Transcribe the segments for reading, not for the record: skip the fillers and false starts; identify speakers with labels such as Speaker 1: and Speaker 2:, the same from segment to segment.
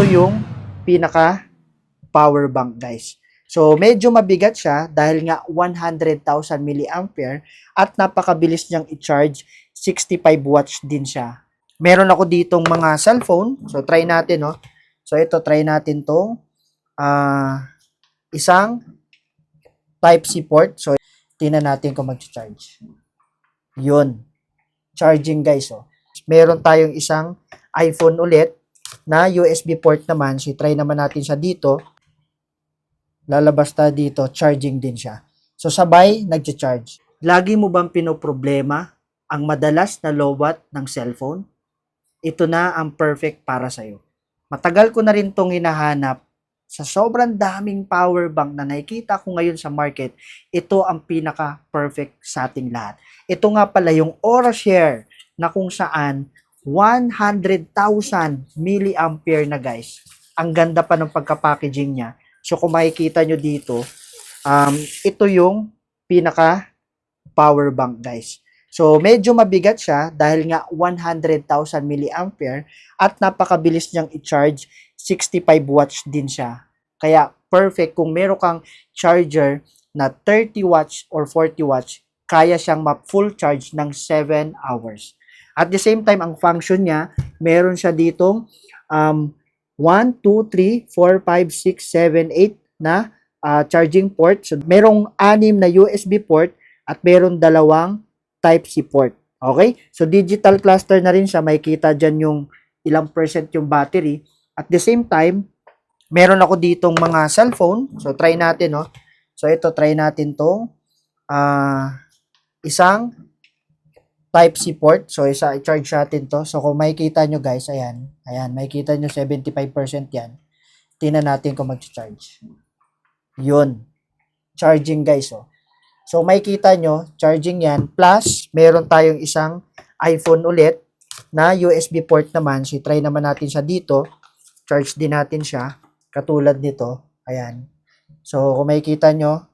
Speaker 1: ito yung pinaka power bank, guys. So, medyo mabigat siya dahil nga 100,000 milliampere at napakabilis niyang i-charge. 65 watts din siya. Meron ako ditong mga cellphone. So, try natin, no? So, ito, try natin tong isang Type-C port. So, tingnan natin kung mag-charge. Yun. Charging, guys, oh. Meron tayong isang iPhone ulit na USB port naman. So, try naman natin siya dito. Lalabas na dito, charging din siya. So, sabay, nag-charge. Lagi mo bang pinoproblema ang madalas na lowbat ng cellphone? Ito na ang perfect para sa'yo. Matagal ko na rin tong hinahanap. Sa sobrang daming power bank na nakikita ko ngayon sa market, ito ang pinaka-perfect sa ating lahat. Ito nga pala yung AuraShare na kung saan 100,000 milliampere na, guys. Ang ganda pa ng pagka-packaging niya. So, kung makikita nyo dito, ito yung pinaka power bank, guys. So, medyo mabigat siya dahil nga 100,000 milliampere at napakabilis niyang i-charge. 65 watts din siya. Kaya, perfect kung meron kang charger na 30 watts or 40 watts, kaya siyang ma-full charge ng 7 hours. At the same time, ang function niya, meron siya ditong 1, 2, 3, 4, 5, 6, 7, 8 na charging port. So, merong 6 na USB port at meron 2 Type-C port. Okay? So, digital cluster na rin siya. Makikita dyan yung ilang percent yung battery. At the same time, meron ako ditong mga cellphone. So, try natin, no? So, ito, try natin tong isang Type-C port. So, i-charge natin to. So, kung makikita nyo, guys, ayan. Ayan, makikita nyo 75% yan. Tingnan natin kung mag-charge. Yun. Charging, guys, oh. So, makikita nyo, charging yan. Plus, meron tayong isang iPhone ulit na USB port naman. So, try naman natin siya dito. Charge din natin siya. Katulad nito. Ayan. So, kung makikita nyo,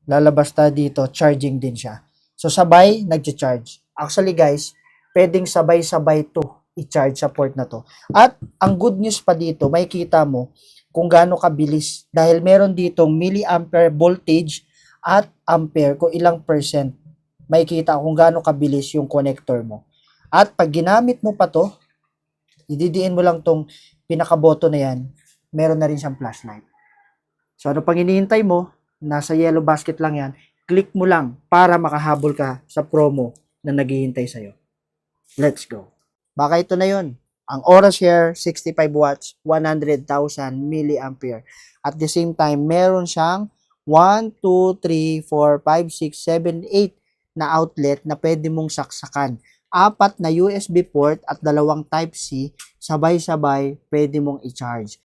Speaker 1: lalabas na dito, charging din siya. So, sabay, nag-charge. Actually, guys, pwedeng sabay-sabay to i-charge sa port na to. At, ang good news pa dito, makikita mo kung gaano kabilis. Dahil meron ditong milliampere voltage at ampere, kung ilang percent. Makikita kung gaano kabilis yung connector mo. At, pag ginamit mo pa to, ididiin mo lang tong pinakaboto na yan, meron na rin siyang flashlight. So, ano pang hinihintay mo? Nasa yellow basket lang yan. Click mo lang para makahabol ka sa promo na naghihintay sa'yo. Let's go. Baka ito na yun. Ang AuraShare, 65 watts, 100,000 milliampere. At the same time, meron siyang 1, 2, 3, 4, 5, 6, 7, 8 na outlet na pwede mong saksakan. 4 na USB port at 2 Type-C, sabay-sabay pwede mong i-charge.